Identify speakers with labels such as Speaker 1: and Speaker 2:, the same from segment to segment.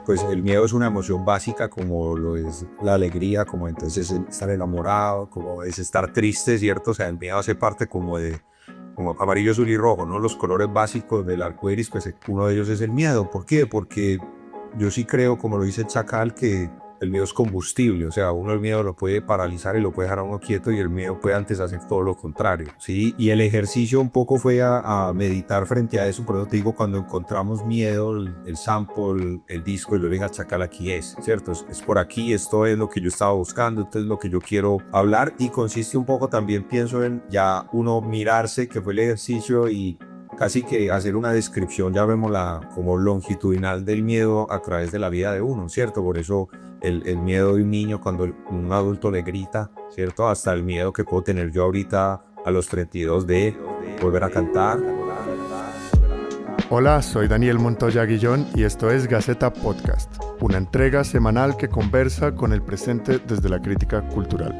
Speaker 1: pues el miedo es una emoción básica como lo es la alegría, como entonces estar enamorado, como es estar triste, ¿cierto? O sea, el miedo hace parte como amarillo, azul y rojo, ¿no? Los colores básicos del arco iris, pues uno de ellos es el miedo. ¿Por qué? Porque yo sí creo, como lo dice el Chacal, que el miedo es combustible, o sea, uno el miedo lo puede paralizar y lo puede dejar a uno quieto y el miedo puede antes hacer todo lo contrario, ¿sí? Y el ejercicio un poco fue a meditar frente a eso, por eso te digo, cuando encontramos miedo, el sample, el disco, y lo dije al Chacal, aquí es, ¿cierto? Es por aquí, esto es lo que yo estaba buscando, esto es lo que yo quiero hablar y consiste un poco también, pienso en ya uno mirarse, que fue el ejercicio y casi que hacer una descripción, llamémosla como longitudinal del miedo a través de la vida de uno, ¿cierto? Por eso el miedo de un niño cuando un adulto le grita, ¿cierto? Hasta el miedo que puedo tener yo ahorita a los 32 de volver a cantar.
Speaker 2: Hola, soy Daniel Montoya Guillón y esto es Gaceta Podcast, una entrega semanal que conversa con el presente desde la crítica cultural.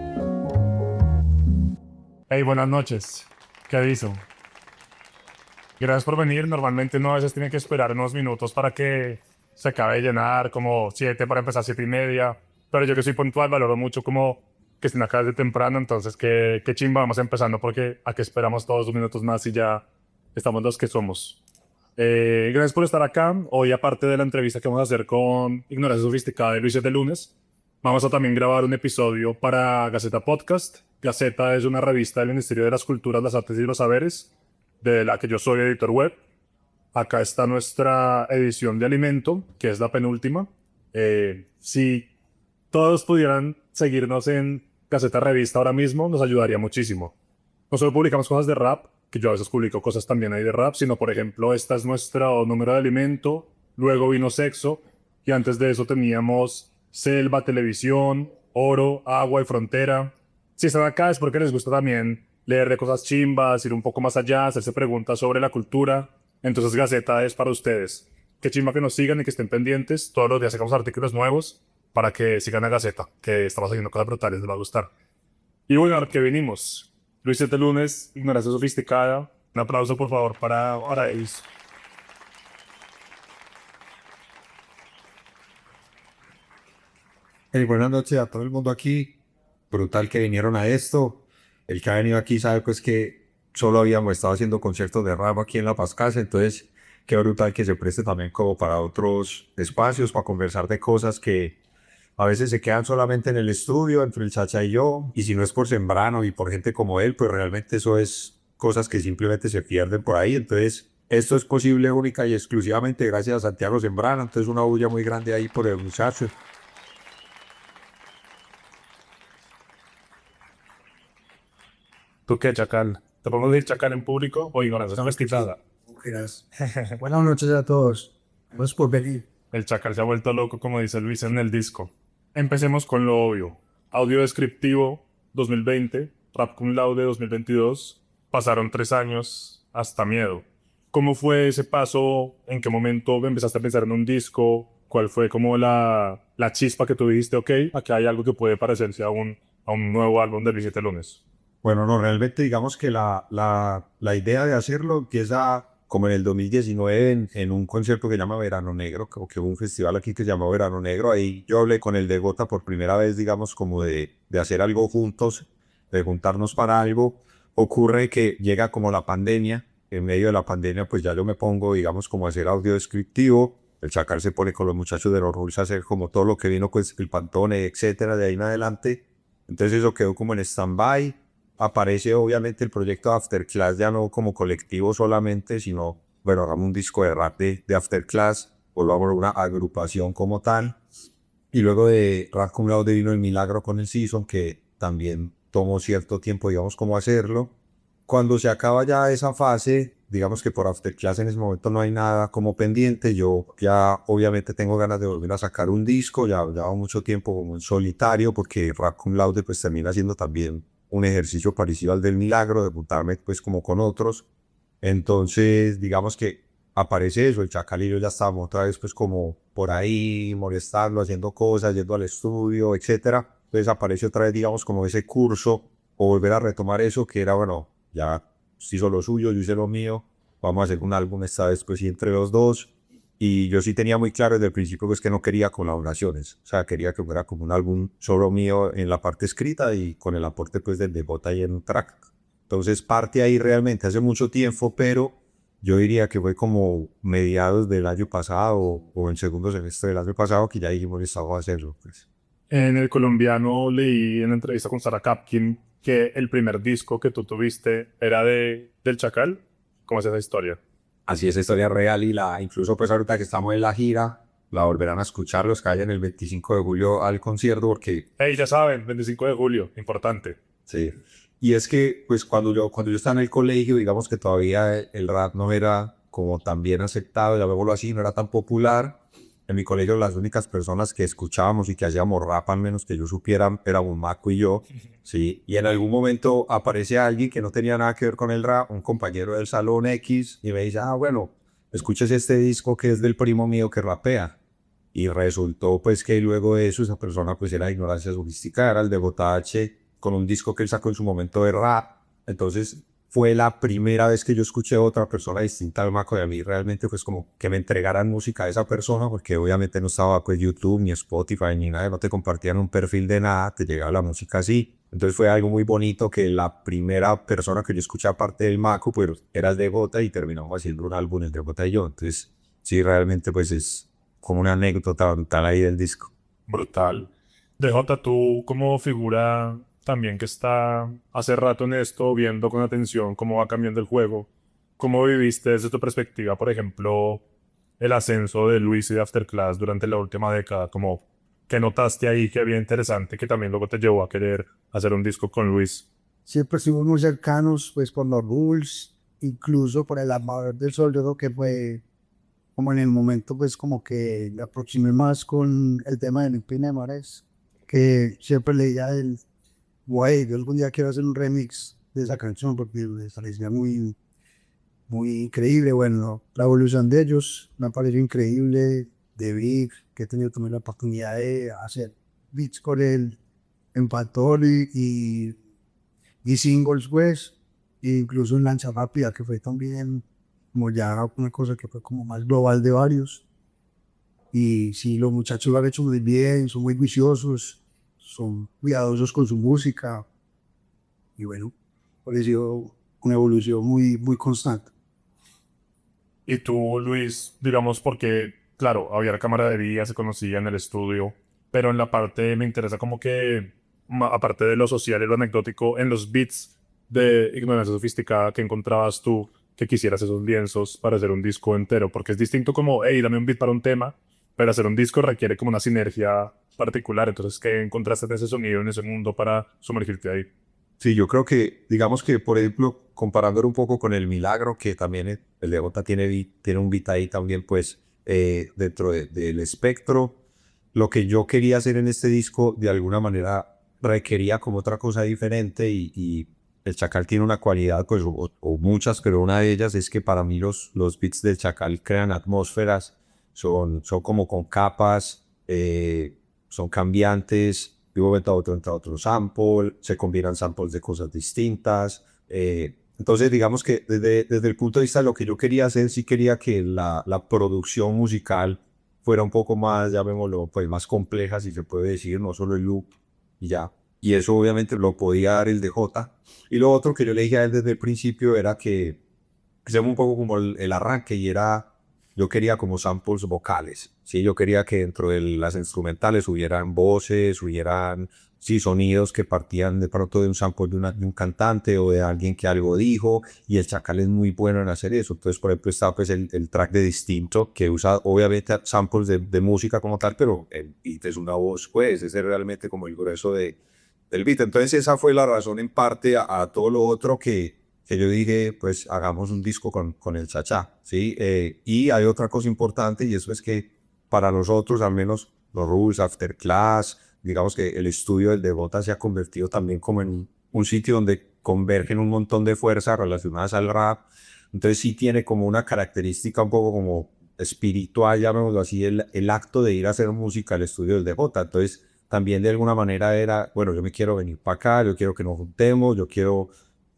Speaker 3: Hey, buenas noches. ¿Qué aviso? Gracias por venir. Normalmente uno a veces tiene que esperar unos minutos para que se acabe de llenar, como 7 para empezar 7:30. Pero yo que soy puntual valoro mucho como que estén acá desde temprano. Entonces, qué chimba, vamos empezando porque aquí esperamos todos 2 minutos más y ya estamos los que somos. Gracias por estar acá. Hoy, aparte de la entrevista que vamos a hacer con Ignorancia Sofisticada de Luis de Lunes, vamos a también grabar un episodio para Gaceta Podcast. Gaceta es una revista del Ministerio de las Culturas, las Artes y los Saberes, de la que yo soy editor web. Acá está nuestra edición de Alimento, que es la penúltima. Si todos pudieran seguirnos en Gaceta Revista ahora mismo, nos ayudaría muchísimo. No solo publicamos cosas de rap, que yo a veces publico cosas también ahí de rap, sino, por ejemplo, esta es nuestro número de Alimento, luego vino Sexo, y antes de eso teníamos Selva, Televisión, Oro, Agua y Frontera. Si están acá es porque les gusta también leer de cosas chimbas, ir un poco más allá, hacerse preguntas sobre la cultura. Entonces Gaceta es para ustedes. Qué chimba que nos sigan y que estén pendientes. Todos los días sacamos artículos nuevos para que sigan a Gaceta, que estamos haciendo cosas brutales, les va a gustar. Y bueno, a lo que venimos. Luis de Lunes, Ignorancia Sofisticada. Un aplauso, por favor, para ellos.
Speaker 1: Buenas noches a todo el mundo aquí. Brutal que vinieron a esto. El que ha venido aquí sabe pues que solo habíamos estado haciendo conciertos de rap aquí en La Paz Casa, entonces qué brutal que se preste también como para otros espacios, para conversar de cosas que a veces se quedan solamente en el estudio, entre el Chacha y yo, y si no es por Sembrano y por gente como él, pues realmente eso es cosas que simplemente se pierden por ahí. Entonces esto es posible única y exclusivamente gracias a Santiago Sembrano, entonces una bulla muy grande ahí por el muchacho.
Speaker 3: ¿Tú qué, Chacal? ¿Te podemos decir Chacal en público o Ignorancia Sofisticada?
Speaker 4: Buenas noches a todos. Gracias por venir.
Speaker 3: El Chacal se ha vuelto loco, como dice Luis en el disco. Empecemos con lo obvio. Audio descriptivo 2020, Rap Cum Laude 2022. Pasaron 3 años, hasta miedo. ¿Cómo fue ese paso? ¿En qué momento empezaste a pensar en un disco? ¿Cuál fue como la chispa que tú dijiste, ok, aquí hay algo que puede parecerse a un nuevo álbum de Luis Siete Lunes?
Speaker 1: Bueno, no, realmente digamos que la idea de hacerlo empieza como en el 2019 en un concierto que se llama Verano Negro, como que hubo un festival aquí que se llamó Verano Negro. Ahí yo hablé con el de Gota por primera vez, digamos, como de hacer algo juntos, de juntarnos para algo. Ocurre que llega como la pandemia. En medio de la pandemia, pues ya yo me pongo, digamos, como a hacer audio descriptivo. El Chacal se pone con los muchachos de los Rules a hacer como todo lo que vino, pues el Pantone, etcétera, de ahí en adelante. Entonces eso quedó como en stand-by. Aparece obviamente el proyecto Afterclass, ya no como colectivo solamente, sino, bueno, hagamos un disco de rap de Afterclass, volvamos a una agrupación como tal. Y luego de Rap Cum Laude vino El Milagro con el Season, que también tomó cierto tiempo, digamos, como hacerlo. Cuando se acaba ya esa fase, digamos que por Afterclass en ese momento no hay nada como pendiente, yo ya obviamente tengo ganas de volver a sacar un disco, ya llevo mucho tiempo como en solitario, porque Rap Cum Laude pues termina siendo también un ejercicio parecido al del Milagro, de juntarme pues como con otros. Entonces digamos que aparece eso, el Chacal y yo ya estábamos otra vez pues como por ahí molestando, haciendo cosas, yendo al estudio, etcétera. Entonces aparece otra vez digamos como ese curso o volver a retomar eso que era bueno, ya hizo lo suyo, yo hice lo mío, vamos a hacer un álbum esta vez pues sí entre los dos. Y yo sí tenía muy claro desde el principio pues que no quería colaboraciones, o sea, quería que fuera como un álbum solo mío en la parte escrita y con el aporte pues del Devota y en un track. Entonces parte ahí realmente hace mucho tiempo, pero yo diría que fue como mediados del año pasado o en segundo semestre del año pasado que ya dijimos que estaba a hacerlo. Pues.
Speaker 3: En el colombiano leí en entrevista con Sarah Capkin que el primer disco que tú tuviste era del Chacal. ¿Cómo es esa historia?
Speaker 1: Así es historia real y incluso pues ahorita que estamos en la gira, la volverán a escuchar los que vayan el 25 de julio al concierto porque
Speaker 3: Hey, ya saben, 25 de julio, importante.
Speaker 1: sí. Y es que, pues, cuando yo estaba en el colegio, digamos que todavía el rap no era como tan bien aceptado, llamémoslo así, no era tan popular. En mi colegio las únicas personas que escuchábamos y que hacíamos rap, al menos que yo supiera, éramos Maco y yo, ¿sí? Y en algún momento aparece alguien que no tenía nada que ver con el rap, un compañero del salón X, y me dice, bueno, escuches este disco que es del primo mío que rapea. Y resultó pues que luego de eso esa persona pues era Ignorancia Sofisticada, era el de Botache con un disco que él sacó en su momento de rap. Entonces fue la primera vez que yo escuché a otra persona distinta al Maco, y a mí realmente pues como que me entregaran música a esa persona, porque obviamente no estaba pues YouTube ni Spotify ni nada, no te compartían un perfil de nada, te llegaba la música así. Entonces fue algo muy bonito que la primera persona que yo escuché aparte del Maco pues era el de Gota y terminamos haciendo un álbum entre Gota y yo. Entonces sí, realmente pues es como una anécdota tal ahí del disco.
Speaker 3: Brutal. DJ, tú como figura también que está hace rato en esto, viendo con atención cómo va cambiando el juego, ¿cómo viviste desde tu perspectiva, por ejemplo, el ascenso de Luis y de Afterclass durante la última década? Como, ¿qué notaste ahí que había interesante que también luego te llevó a querer hacer un disco con Luis?
Speaker 4: Siempre estuvimos muy cercanos, pues, por los rules, incluso por el Amador del Sol. Yo creo que fue como en el momento, pues, como que me aproximé más con el tema de Pina de Mares, que siempre leía el, güey, yo algún día quiero hacer un remix de esa canción porque me parecía muy, muy increíble. Bueno, la evolución de ellos me pareció increíble, de Big, que he tenido también la oportunidad de hacer beats con él en Pantori y singles, pues, e incluso en Lancha Rápida, que fue también como ya una cosa que fue como más global de varios. Y sí, los muchachos lo han hecho muy bien, son muy viciosos, son cuidadosos con su música. Y bueno, pareció una evolución muy, muy constante.
Speaker 3: Y tú, Luis, digamos, porque, claro, había la camaradería, se conocía en el estudio, pero en la parte me interesa como que, aparte de lo social y lo anecdótico, en los beats de Ignorancia Sofisticada que encontrabas tú, que quisieras esos lienzos para hacer un disco entero, porque es distinto como, hey, dame un beat para un tema, pero hacer un disco requiere como una sinergia particular. Entonces, ¿qué encontraste en ese sonido, en ese mundo para sumergirte ahí?
Speaker 1: Sí, yo creo que, digamos que, por ejemplo, comparándolo un poco con El Milagro, que también el de Gota tiene un beat ahí también, pues, dentro del espectro, lo que yo quería hacer en este disco, de alguna manera, requería como otra cosa diferente y el Chacal tiene una cualidad, pues, o muchas, pero una de ellas es que para mí los beats del Chacal crean atmósferas, son como con capas, son cambiantes. De un momento a otro entra otro sample, se combinan samples de cosas distintas. Entonces, digamos que desde el punto de vista de lo que yo quería hacer, sí quería que la producción musical fuera un poco más, llamémoslo, pues más compleja, si se puede decir, no solo el loop y ya. Y eso obviamente lo podía dar el DJ. Y lo otro que yo le dije a él desde el principio era que sea un poco como el arranque y era, yo quería como samples vocales, ¿sí? Yo quería que dentro de las instrumentales hubieran voces, hubieran, sí, sonidos que partían de pronto de un sample de un cantante o de alguien que algo dijo, y el Chacal es muy bueno en hacer eso. Entonces, por ejemplo, está pues el track de Distinto, que usa obviamente samples de música como tal, pero el beat es una voz, pues, ese es realmente como el grueso del beat. Entonces, esa fue la razón en parte a todo lo otro que yo dije, pues hagamos un disco con el Chachá, ¿sí? Y hay otra cosa importante, y eso es que para nosotros, al menos los Rules, Afterclass, digamos que el estudio del Devota se ha convertido también como en un sitio donde convergen un montón de fuerzas relacionadas al rap. Entonces sí tiene como una característica un poco como espiritual, llamémoslo así, el acto de ir a hacer música al estudio del Devota. Entonces también de alguna manera era, bueno, yo me quiero venir para acá, yo quiero que nos juntemos, yo quiero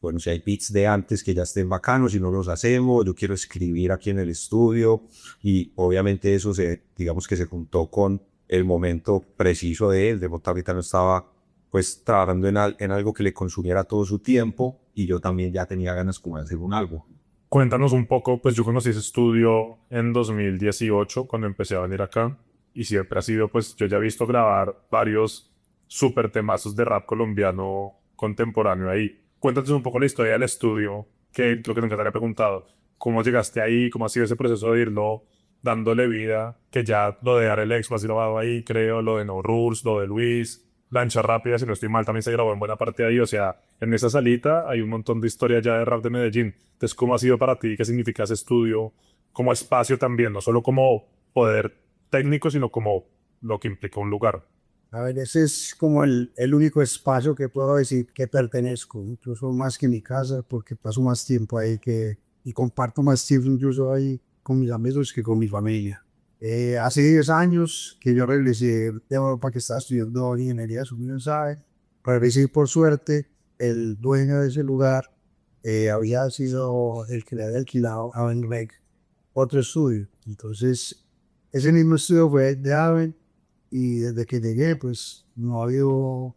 Speaker 1: bueno, si hay beats de antes que ya estén bacanos y no los hacemos, yo quiero escribir aquí en el estudio y obviamente eso digamos que se juntó con el momento preciso de él. De Bota ahorita no estaba pues trabajando en algo que le consumiera todo su tiempo y yo también ya tenía ganas como de hacer un álbum.
Speaker 3: Cuéntanos un poco, pues yo conocí ese estudio en 2018 cuando empecé a venir acá y siempre ha sido, pues yo ya he visto grabar varios súper temazos de rap colombiano contemporáneo ahí. Cuéntanos un poco la historia del estudio, que lo que nunca te había preguntado. ¿Cómo llegaste ahí? ¿Cómo ha sido ese proceso de irlo dándole vida? Que ya lo de Arelex, así lo va ahí, creo, lo de No Rules, lo de Luis, Lancha Rápida, si no estoy mal, también se grabó en buena parte de ahí. O sea, en esa salita hay un montón de historias ya de rap de Medellín. Entonces, ¿cómo ha sido para ti? ¿Qué significa ese estudio? Como espacio también, no solo como poder técnico, sino como lo que implica un lugar.
Speaker 4: A ver, ese es como el único espacio que puedo decir que pertenezco, incluso más que mi casa, porque paso más tiempo ahí y comparto más tiempo incluso ahí con mis amigos que con mi familia. Hace 10 años que yo regresé de Europa, que estaba estudiando ingeniería, su sabe. Regresé por suerte, el dueño de ese lugar había sido el que le había alquilado a Ben Reg otro estudio. Entonces, ese mismo estudio fue de Aven y desde que llegué, pues no ha habido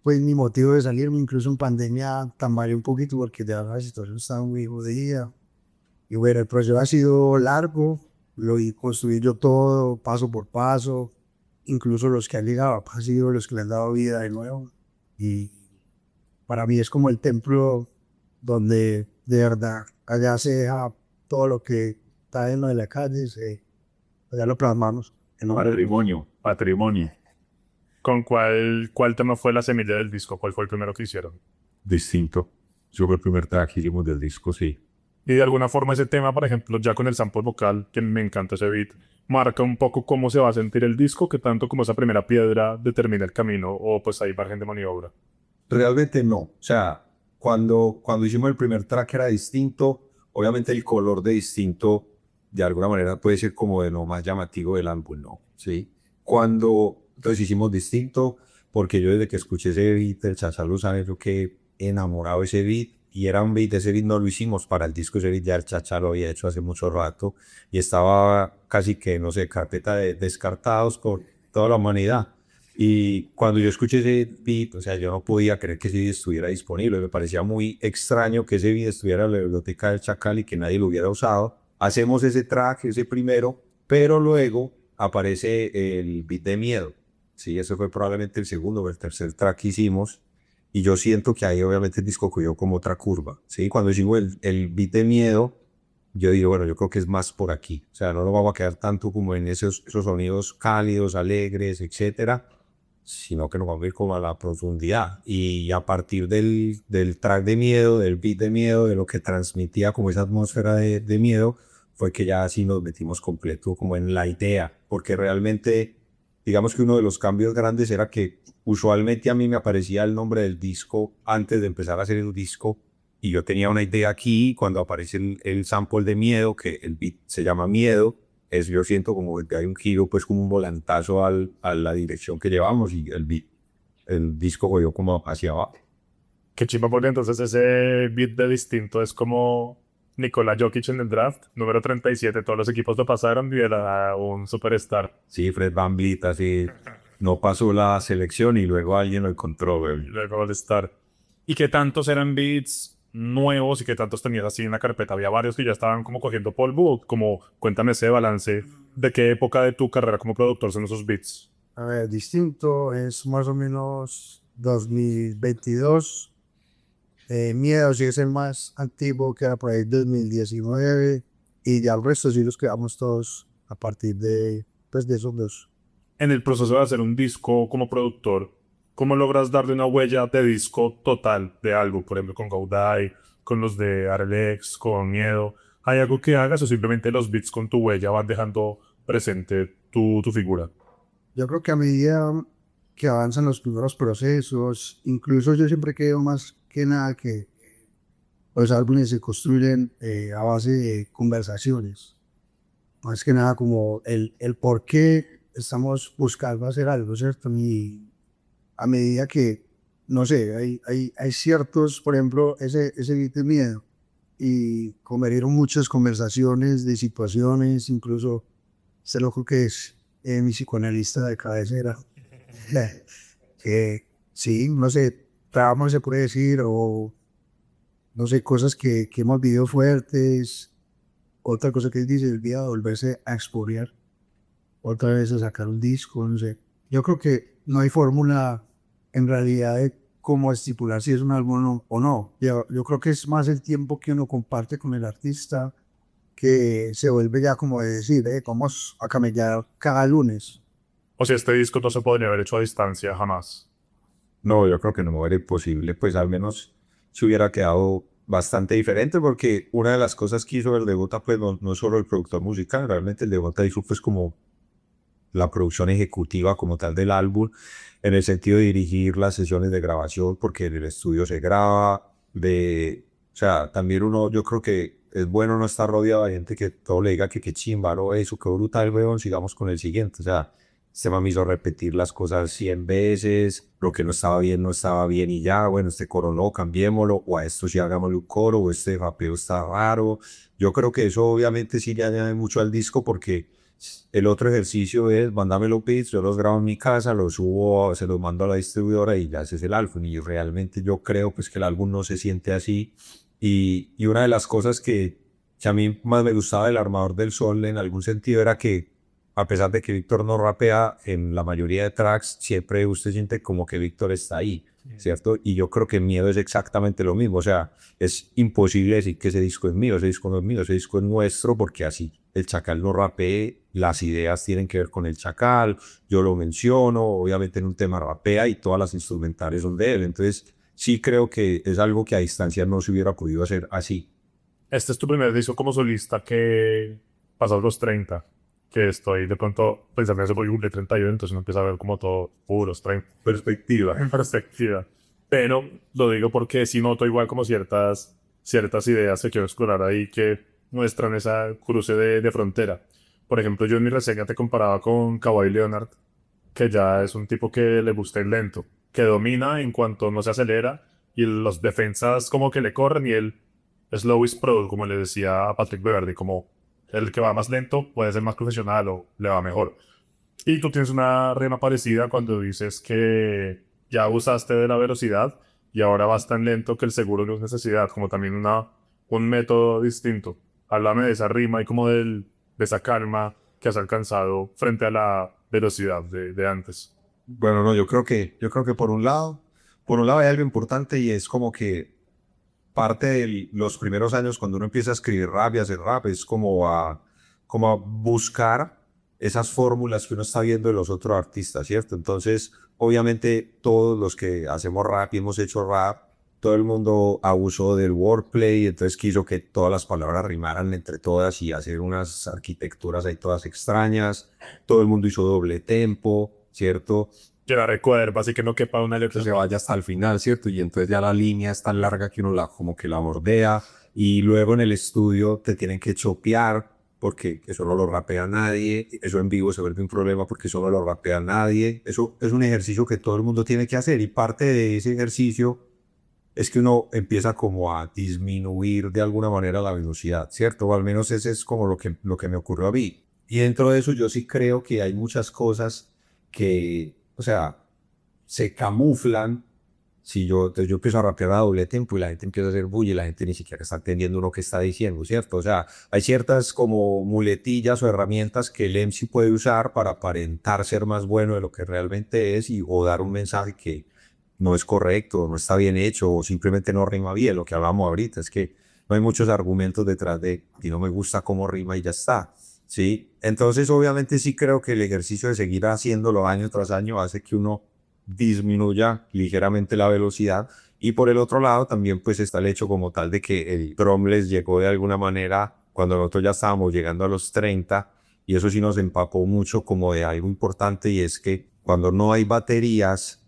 Speaker 4: pues ni motivo de salirme, incluso en pandemia tambaleé un poquito porque ya la situación estaba muy jodida. Y bueno, el proceso ha sido largo, lo construí yo todo, paso por paso, incluso los que han llegado han sido los que le han dado vida de nuevo. Y para mí es como el templo donde de verdad allá se deja todo lo que está en lo de la calle, allá lo plasmamos.
Speaker 3: Patrimonio, patrimonio. ¿Con cuál tema fue la semilla del disco? ¿Cuál fue el primero que hicieron?
Speaker 1: Distinto. Yo fue el primer track que hicimos del disco, sí.
Speaker 3: Y de alguna forma ese tema, por ejemplo, ya con el sample vocal, que me encanta ese beat, marca un poco cómo se va a sentir el disco, que tanto como esa primera piedra determina el camino, o pues hay margen de maniobra.
Speaker 1: Realmente no. O sea, cuando hicimos el primer track era distinto. Obviamente el color de distinto de alguna manera puede ser como de lo más llamativo del álbum, ¿no? Sí. Entonces hicimos distinto porque yo desde que escuché ese beat, el Chacha lo sabe, yo que enamorado de ese beat. Y era un beat, ese beat no lo hicimos para el disco, ese beat ya el Chacha lo había hecho hace mucho rato y estaba casi que, no sé, carpeta de descartados por toda la humanidad. Y cuando yo escuché ese beat, o sea, yo no podía creer que ese beat estuviera disponible. Me parecía muy extraño que ese beat estuviera en la biblioteca del Chacal y que nadie lo hubiera usado. Hacemos ese track, ese primero, pero luego aparece el beat de Miedo. Sí, ese fue probablemente el segundo o el tercer track que hicimos. Y yo siento que ahí obviamente el disco cogió como otra curva. Sí, cuando hicimos el beat de Miedo, yo digo, bueno, yo creo que es más por aquí. O sea, no nos vamos a quedar tanto como en esos sonidos cálidos, alegres, etcétera, sino que nos vamos a ir como a la profundidad. Y a partir del track de Miedo, del beat de Miedo, de lo que transmitía como esa atmósfera de miedo, fue que ya así nos metimos completo como en la idea. Porque realmente, digamos que uno de los cambios grandes era que usualmente a mí me aparecía el nombre del disco antes de empezar a hacer el disco. Y yo tenía una idea aquí, cuando aparece el sample de Miedo, que el beat se llama Miedo, yo siento como que hay un giro, pues como un volantazo a la dirección que llevamos y el disco cogió como hacia abajo.
Speaker 3: Qué chimba, porque entonces ese beat de distinto es como Nikola Jokic en el draft, número 37, todos los equipos lo pasaron y era un superstar.
Speaker 1: Sí, Fred VanVleet así no pasó la selección y luego alguien lo encontró, güey.
Speaker 3: Luego All-Star. ¿Y qué tantos eran beats nuevos y qué tantos tenías así en la carpeta? Había varios que ya estaban como cogiendo polvo, como cuéntame ese balance de qué época de tu carrera como productor son esos beats.
Speaker 4: A ver, distinto es más o menos 2022. Miedo sí es el más antiguo, que era por ahí 2019. Y ya el resto sí los quedamos todos a partir pues, de esos dos.
Speaker 3: En el proceso de hacer un disco como productor, ¿cómo logras darle una huella de disco total de algo? Por ejemplo, con Gaudai, con los de Arelex, con Miedo. ¿Hay algo que hagas o simplemente los beats con tu huella van dejando presente tu figura?
Speaker 4: Yo creo que a medida que avanzan los primeros procesos, incluso yo siempre creo más que nada que los álbumes se construyen a base de conversaciones. Más que nada como el por qué estamos buscando hacer algo, ¿cierto? Y a medida que no sé, hay ciertos, por ejemplo, ese beat de miedo. Y como me dieron muchas conversaciones de situaciones, incluso este loco que es mi psicoanalista de cabecera, que sí, no sé, traumas se puede decir, o no sé, cosas que hemos vivido fuertes. Otra cosa que él dice, el día de volverse a expoliar, otra vez a sacar un disco, no sé. Yo creo que no hay fórmula en realidad de cómo estipular si es un álbum o no. Yo creo que es más el tiempo que uno comparte con el artista que se vuelve ya como de decir, vamos a camellar cada lunes.
Speaker 3: O sea, este disco no se podría haber hecho a distancia jamás.
Speaker 1: No, yo creo que no era imposible, pues al menos se hubiera quedado bastante diferente porque una de las cosas que hizo el de Gota pues no es solo el productor musical, realmente el de Gota hizo pues como la producción ejecutiva como tal del álbum, en el sentido de dirigir las sesiones de grabación, porque en el estudio se graba, o sea, también uno, yo creo que es bueno no estar rodeado de gente que todo le diga que qué chimba, no, eso, qué brutal, weón, sigamos con el siguiente, o sea, este man me hizo repetir las cosas 100 veces, lo que no estaba bien y ya, bueno, este coro no, cambiémoslo, o a esto sí hagámosle un coro, o este rapeo está raro. Yo creo que eso obviamente sí le añade mucho al disco porque el otro ejercicio es mándame los beats, yo los grabo en mi casa, los subo, se los mando a la distribuidora y ya ese es el álbum. Y realmente yo creo pues que el álbum no se siente así. Y una de las cosas que a mí más me gustaba del Armador del Sol en algún sentido era que a pesar de que Víctor no rapea en la mayoría de tracks, siempre usted siente como que Víctor está ahí, ¿cierto? Y yo creo que Miedo es exactamente lo mismo, o sea, es imposible decir que ese disco es mío, ese disco no es mío, ese disco es nuestro porque así el Chacal no rapee, las ideas tienen que ver con el Chacal, yo lo menciono, obviamente en un tema rapea y todas las instrumentales son de él, entonces sí creo que es algo que a distancia no se hubiera podido hacer así.
Speaker 3: Este es tu primer disco como solista que pasas los 30, que estoy de pronto pensando en voy cumple 31, entonces uno empieza a ver como todo puros 30
Speaker 1: Perspectiva.
Speaker 3: en perspectiva. Pero lo digo porque sí noto igual como ciertas ideas que quiero explorar ahí que muestran esa cruce de frontera. Por ejemplo, yo en mi reseña te comparaba con Kawhi Leonard, que ya es un tipo que le gusta el lento, que domina en cuanto no se acelera y los defensas como que le corren y él slow is pro, como le decía a Patrick Beverly, como el que va más lento puede ser más profesional o le va mejor. Y tú tienes una rima parecida cuando dices que ya usaste de la velocidad y ahora vas tan lento que el seguro no es necesidad, como también un método distinto. Háblame de esa rima y como de esa calma que has alcanzado frente a la velocidad de antes.
Speaker 1: Bueno, no, yo creo que por un lado hay algo importante y es como que parte de los primeros años cuando uno empieza a escribir rap y a hacer rap es como a buscar esas fórmulas que uno está viendo de los otros artistas, ¿cierto? Entonces, obviamente todos los que hacemos rap y hemos hecho rap, todo el mundo abusó del wordplay, entonces quiso que todas las palabras rimaran entre todas y hacer unas arquitecturas ahí todas extrañas. Todo el mundo hizo doble tempo, ¿cierto?
Speaker 3: Que la recuerda, así que no quepa una letra.
Speaker 1: Que se vaya hasta el final, ¿cierto? Y entonces ya la línea es tan larga que uno como que la bordea y luego en el estudio te tienen que chopear porque eso no lo rapea nadie, eso en vivo se vuelve un problema porque eso no lo rapea nadie, eso es un ejercicio que todo el mundo tiene que hacer y parte de ese ejercicio es que uno empieza como a disminuir de alguna manera la velocidad, ¿cierto? O al menos ese es como lo que me ocurrió a mí. Y dentro de eso yo sí creo que hay muchas cosas que, o sea, se camuflan. Si entonces yo empiezo a rapear a doble tempo y la gente empieza a hacer bulla y la gente ni siquiera está entendiendo lo que está diciendo, ¿cierto? O sea, hay ciertas como muletillas o herramientas que el MC puede usar para aparentar ser más bueno de lo que realmente es o dar un mensaje que no es correcto, no está bien hecho o simplemente no rima bien. Lo que hablamos ahorita es que no hay muchos argumentos detrás de y no me gusta cómo rima y ya está, ¿sí? Entonces obviamente sí creo que el ejercicio de seguir haciéndolo año tras año hace que uno disminuya ligeramente la velocidad y por el otro lado también pues está el hecho como tal de que el drum les llegó de alguna manera cuando nosotros ya estábamos llegando a los 30 y eso sí nos empapó mucho como de algo importante y es que cuando no hay baterías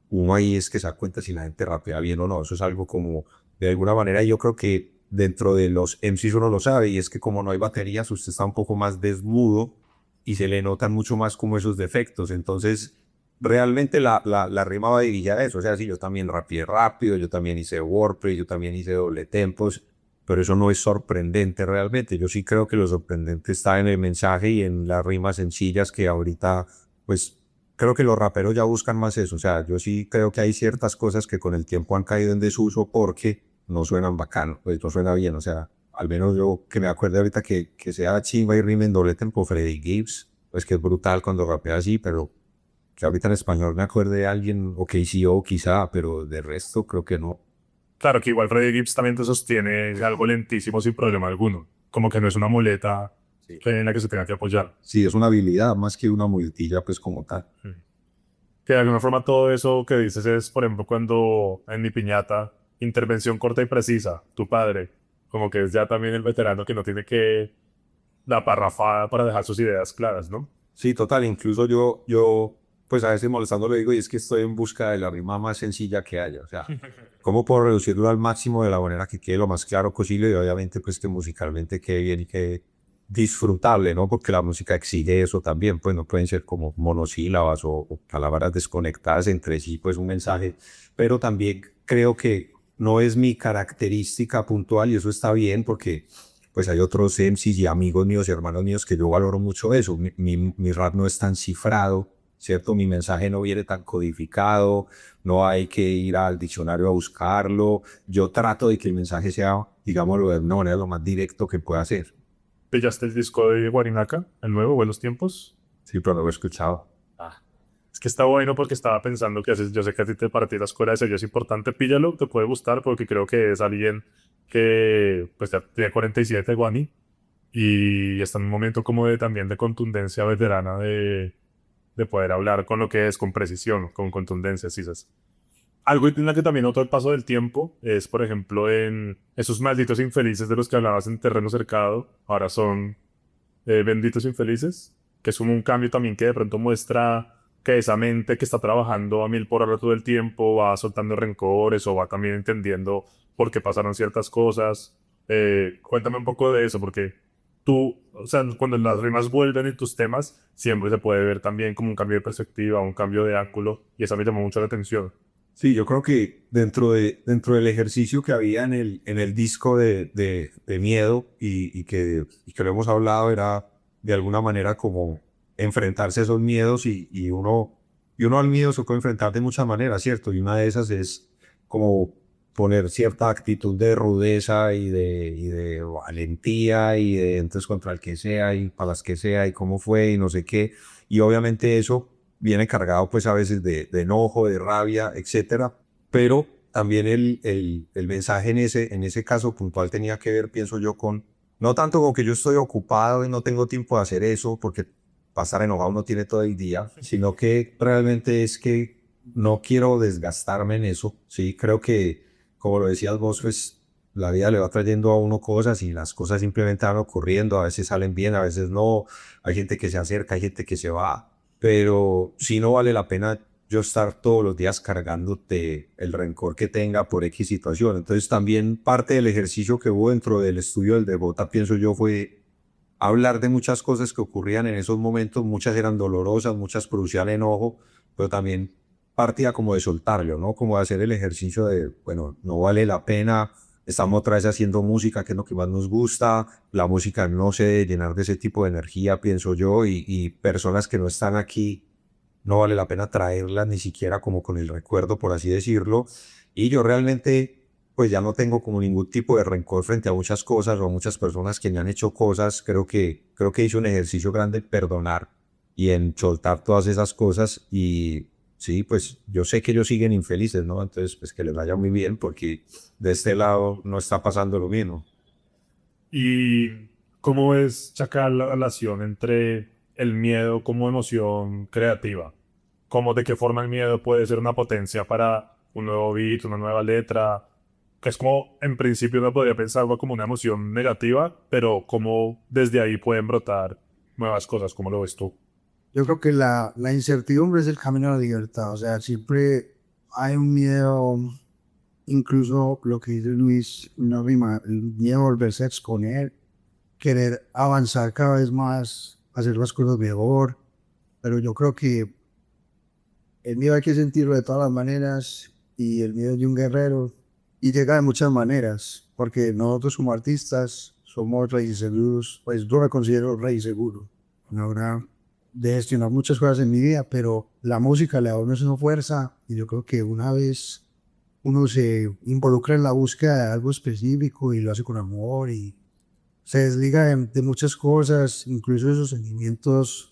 Speaker 1: uno ahí es que se da cuenta si la gente rapea bien o no, eso es algo como de alguna manera yo creo que dentro de los MCs uno lo sabe y es que como no hay baterías usted está un poco más desnudo y se le notan mucho más como esos defectos, entonces realmente la rima va dirigida a eso. O sea, sí, yo también rapeé rápido, yo también hice wordplay, yo también hice doble tempos, pero eso no es sorprendente realmente. Yo sí creo que lo sorprendente está en el mensaje y en las rimas sencillas que ahorita, pues, creo que los raperos ya buscan más eso. O sea, yo sí creo que hay ciertas cosas que con el tiempo han caído en desuso porque no suenan bacano, pues no suena bien. O sea, al menos yo que me acuerdo ahorita que sea chimba y rime en doble tempo Freddie Gibbs, pues que es brutal cuando rapea así, pero que ahorita en español me acuerde de alguien, o KCO quizá, pero de resto creo que no.
Speaker 3: Claro que igual Freddie Gibbs también te sostiene algo lentísimo sin problema alguno. Como que no es una muleta
Speaker 1: Sí.
Speaker 3: en la que se tenga que apoyar.
Speaker 1: Sí, es una habilidad más que una muletilla, pues como tal.
Speaker 3: Que de alguna forma todo eso que dices es, por ejemplo, cuando en mi piñata, intervención corta y precisa, tu padre, como que es ya también el veterano que no tiene que la parrafada para dejar sus ideas claras, ¿no?
Speaker 1: Sí, total, incluso pues a veces molestando le digo, y es que estoy en busca de la rima más sencilla que haya, o sea, ¿cómo puedo reducirlo al máximo de la manera que quede lo más claro posible y obviamente pues que musicalmente quede bien y quede disfrutable, ¿no? Porque la música exige eso también, pues no pueden ser como monosílabas o palabras desconectadas entre sí, pues un mensaje, pero también creo que no es mi característica puntual y eso está bien porque pues hay otros MCs y amigos míos y hermanos míos que yo valoro mucho eso. Mi rap no es tan cifrado, ¿cierto? Mi mensaje no viene tan codificado, no hay que ir al diccionario a buscarlo. Yo trato de que el mensaje sea, digámoslo, de una manera lo más directo que pueda ser.
Speaker 3: ¿Pillaste el disco de Guarinaca, el nuevo, Buenos Tiempos?
Speaker 1: Sí, pero no lo he escuchado.
Speaker 3: Ah, es que está bueno porque estaba pensando que yo sé que a ti para ti la escuela de sello es importante, píllalo, te puede gustar porque creo que es alguien que pues ya tiene 47 Guani y está en un momento como de también de contundencia veterana de poder hablar con lo que es, con precisión, con contundencia, ¿sí sabes? Algo en la que también noto el paso del tiempo es, por ejemplo, en esos malditos infelices de los que hablabas en Terreno Cercado, ahora son benditos infelices, que es como un cambio también que de pronto muestra que esa mente que está trabajando a mil por hora todo el tiempo va soltando rencores o va también entendiendo por qué pasaron ciertas cosas. Cuéntame un poco de eso, porque tú, o sea, cuando las rimas vuelven en tus temas, siempre se puede ver también como un cambio de perspectiva, un cambio de ángulo, y eso me llamó mucho la atención.
Speaker 1: Sí, yo creo que dentro del ejercicio que había en el disco de Miedo y que lo hemos hablado era de alguna manera como enfrentarse a esos miedos y uno al miedo se puede enfrentar de muchas maneras, ¿cierto? Y una de esas es como poner cierta actitud de rudeza y de valentía y de entonces contra el que sea y para las que sea y cómo fue y no sé qué. Y obviamente eso viene cargado pues a veces de enojo, de rabia, etcétera, pero también el mensaje en ese caso puntual tenía que ver, pienso yo, con, no tanto con que yo estoy ocupado y no tengo tiempo de hacer eso, porque pasar enojado no tiene todo el día, sino que realmente es que no quiero desgastarme en eso, sí, creo que, como lo decías vos, pues la vida le va trayendo a uno cosas y las cosas simplemente van ocurriendo, a veces salen bien, a veces no, hay gente que se acerca, hay gente que se va, pero sí no vale la pena yo estar todos los días cargándote el rencor que tenga por X situación. Entonces también parte del ejercicio que hubo dentro del estudio del Devota, pienso yo, fue hablar de muchas cosas que ocurrían en esos momentos, muchas eran dolorosas, muchas producían enojo, pero también partía como de soltarlo, ¿no? Como de hacer el ejercicio de, bueno, no vale la pena, estamos otra vez haciendo música, que es lo que más nos gusta, la música no se debe llenar de ese tipo de energía, pienso yo, y personas que no están aquí, no vale la pena traerlas ni siquiera como con el recuerdo, por así decirlo, y yo realmente pues ya no tengo como ningún tipo de rencor frente a muchas cosas o a muchas personas que me han hecho cosas. Creo que hice un ejercicio grande en perdonar y en soltar todas esas cosas. Y sí, pues yo sé que ellos siguen infelices, ¿no? Entonces, pues que les vaya muy bien porque de este lado no está pasando lo mismo.
Speaker 3: ¿Y cómo es, Chacal, la relación entre el miedo como emoción creativa? ¿Cómo, de qué forma el miedo puede ser una potencia para un nuevo beat, una nueva letra? Que es como, en principio uno podría pensarlo como una emoción negativa, pero cómo desde ahí pueden brotar nuevas cosas, ¿cómo lo ves tú?
Speaker 4: Yo creo que la incertidumbre es el camino a la libertad. O sea, siempre hay un miedo, incluso lo que dice Luis, una rima, el miedo a volverse a exponer, querer avanzar cada vez más, hacer las cosas mejor. Pero yo creo que el miedo hay que sentirlo de todas las maneras y el miedo es de un guerrero y llega de muchas maneras, porque nosotros como artistas somos reyes seguros, pues yo me considero rey seguro. Ahora de gestionar muchas cosas en mi vida, pero la música le da a uno una fuerza y yo creo que una vez uno se involucra en la búsqueda de algo específico y lo hace con amor y se desliga de muchas cosas, incluso esos sentimientos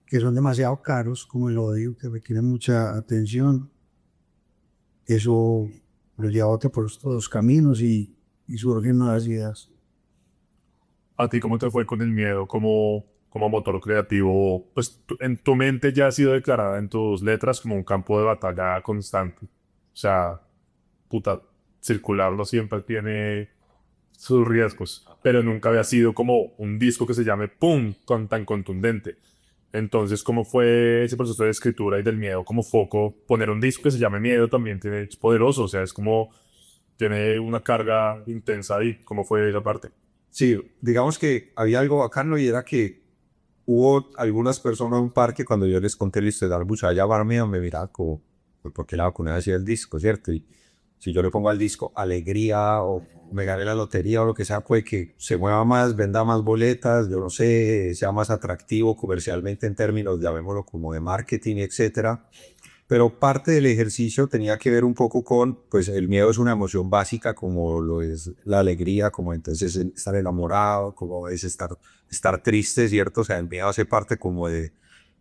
Speaker 4: que son demasiado caros, como el odio, que requieren mucha atención. Eso lo lleva a otro por estos dos caminos y surgen nuevas ideas.
Speaker 3: ¿A ti cómo te fue con el miedo como motor creativo? Pues en tu mente ya ha sido declarada en tus letras como un campo de batalla constante. O sea, puta, circularlo siempre tiene sus riesgos, pero nunca había sido como un disco que se llame ¡Pum! Tan contundente. Entonces, ¿cómo fue ese proceso de escritura y del miedo como foco? Poner un disco que se llame Miedo también es poderoso, o sea, es como, tiene una carga intensa ahí. ¿Cómo fue esa parte?
Speaker 1: Sí, digamos que había algo bacano y era que hubo algunas personas en un parque cuando yo les conté la historia del Bucha, llamarme me miraba como, pues, ¿por qué la vacuna hacía el disco, cierto? Y si yo le pongo al disco alegría o me gané la lotería o lo que sea, puede que se mueva más, venda más boletas, yo no sé, sea más atractivo comercialmente en términos, llamémoslo como de marketing, etcétera. Pero parte del ejercicio tenía que ver un poco con, pues el miedo es una emoción básica como lo es la alegría, como entonces estar enamorado, como es estar triste, ¿cierto? O sea, el miedo hace parte como de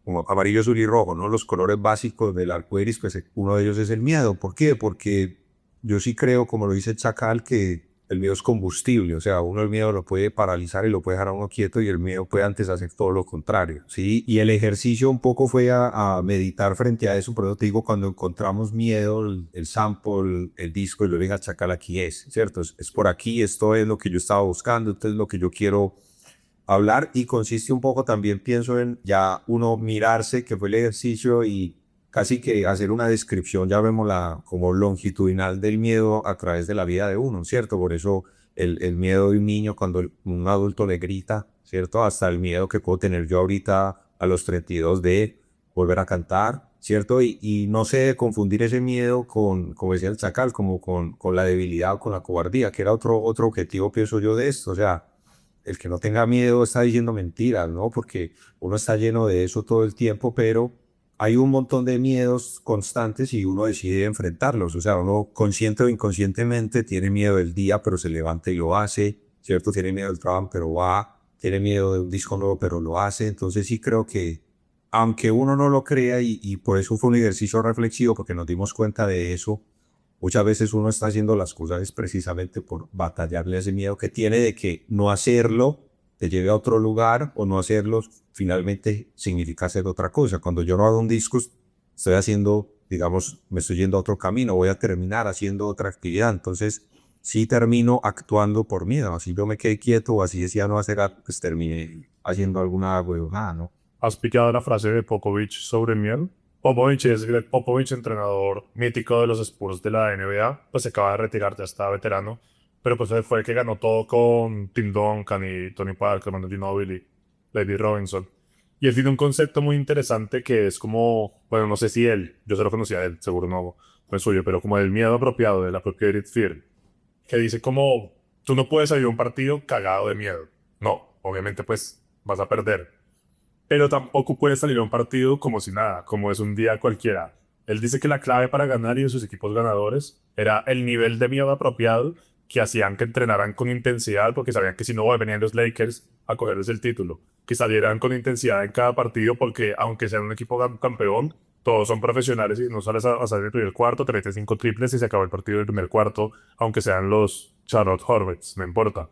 Speaker 1: como amarillo, azul y rojo, ¿no? Los colores básicos del arco iris, pues uno de ellos es el miedo. ¿Por qué? Porque yo sí creo, como lo dice Chacal, que el miedo es combustible, o sea, uno el miedo lo puede paralizar y lo puede dejar a uno quieto y el miedo puede antes hacer todo lo contrario, ¿sí? Y el ejercicio un poco fue a meditar frente a eso, por eso te digo, cuando encontramos miedo, el sample, el disco, y lo venga Chacal aquí es, ¿cierto? Es por aquí, esto es lo que yo estaba buscando, esto es lo que yo quiero hablar y consiste un poco también, pienso en ya uno mirarse, que fue el ejercicio y casi que hacer una descripción, ya llamémosla como longitudinal del miedo a través de la vida de uno, ¿cierto? Por eso el miedo de un niño cuando un adulto le grita, ¿cierto? Hasta el miedo que puedo tener yo ahorita a los 32 de volver a cantar, ¿cierto? Y no sé, confundir ese miedo con, como decía el Chacal, como con la debilidad o con la cobardía, que era otro objetivo, pienso yo, de esto, o sea, el que no tenga miedo está diciendo mentiras, ¿no? Porque uno está lleno de eso todo el tiempo, pero hay un montón de miedos constantes y uno decide enfrentarlos. O sea, uno consciente o inconscientemente tiene miedo del día, pero se levanta y lo hace, ¿cierto? Tiene miedo del trabajo, pero va. Tiene miedo de un disco nuevo, pero lo hace. Entonces sí creo que, aunque uno no lo crea, y por eso fue un ejercicio reflexivo, porque nos dimos cuenta de eso, muchas veces uno está haciendo las cosas es precisamente por batallarle ese miedo que tiene de que no hacerlo te lleve a otro lugar o no hacerlo finalmente significa hacer otra cosa. Cuando yo no hago un disco, estoy haciendo, digamos, me estoy yendo a otro camino, voy a terminar haciendo otra actividad. Entonces, sí termino actuando por miedo. Así yo me quedé quieto o así decía no hacer algo, pues terminé haciendo alguna huevada, ¿no?
Speaker 3: ¿Has pillado la frase de Popovich sobre miedo? Popovich es Greg Popovich, entrenador mítico de los Spurs de la NBA. Pues se acaba de retirar, ya está veterano. Pero pues fue el que ganó todo con Tim Duncan y Tony Parker, Manu Ginobili, David Robinson. Y él tiene un concepto muy interesante que es como, bueno, no sé si él, yo se lo conocía a él, seguro no es suyo, pero como el miedo apropiado, del appropriated fear, que dice como, tú no puedes salir a un partido cagado de miedo. No, obviamente pues vas a perder. Pero tampoco puedes salir a un partido como si nada, como es un día cualquiera. Él dice que la clave para ganar y de sus equipos ganadores era el nivel de miedo apropiado que hacían que entrenaran con intensidad porque sabían que si no venían los Lakers a cogerles el título, que salieran con intensidad en cada partido porque aunque sean un equipo campeón, todos son profesionales y no sales a salir el primer cuarto, te metes 5 triples y se acabó el partido del primer cuarto, aunque sean los Charlotte Hornets, no importa.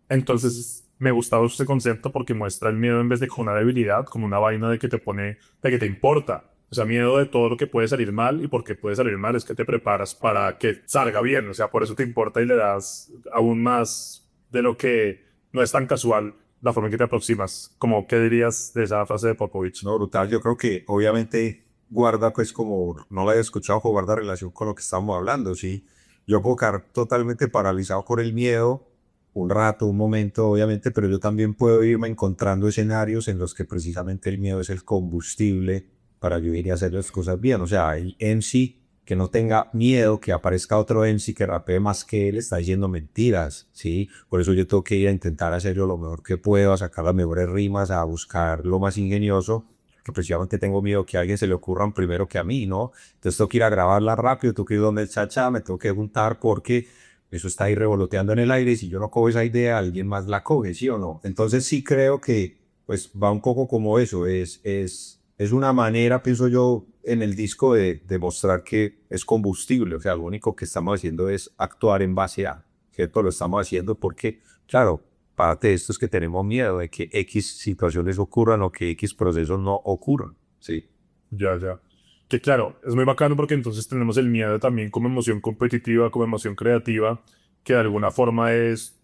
Speaker 3: Entonces me gustaba este concepto porque muestra el miedo en vez de como una debilidad, como una vaina de que te pone, de que te importa. O sea, miedo de todo lo que puede salir mal y porque puede salir mal es que te preparas para que salga bien. O sea, por eso te importa y le das aún más de lo que no es tan casual la forma en que te aproximas. Como, ¿qué dirías de esa frase de Popovich?
Speaker 1: No, brutal. Yo creo que obviamente guarda, pues como no la he escuchado, guarda relación con lo que estamos hablando, ¿sí? Yo puedo quedar totalmente paralizado por el miedo un rato, un momento, obviamente, pero yo también puedo irme encontrando escenarios en los que precisamente el miedo es el combustible para yo ir y hacer las cosas bien. O sea, el MC que no tenga miedo que aparezca otro MC que rapee más que él, está diciendo mentiras, ¿sí? Por eso yo tengo que ir a intentar hacerlo lo mejor que puedo, a sacar las mejores rimas, a buscar lo más ingenioso, que precisamente tengo miedo que a alguien se le ocurran primero que a mí, ¿no? Entonces tengo que ir a grabarla rápido, tengo que ir donde el chacha, me tengo que juntar porque eso está ahí revoloteando en el aire y si yo no cojo esa idea, alguien más la coge, ¿sí o no? Entonces sí creo que pues va un poco como eso, es una manera, pienso yo, en el disco de demostrar que es combustible, o sea, lo único que estamos haciendo es actuar en base a, ¿cierto? Lo estamos haciendo porque, claro, parte de esto es que tenemos miedo de que X situaciones ocurran o que X procesos no ocurran, ¿sí?
Speaker 3: Ya, ya. Que claro, es muy bacano porque entonces tenemos el miedo también como emoción competitiva, como emoción creativa, que de alguna forma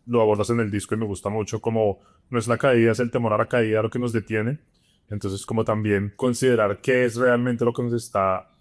Speaker 3: lo abordas en el disco y me gusta mucho, como no es la caída, es el temor a la caída lo que nos detiene. Entonces como también considerar qué es realmente lo que nos está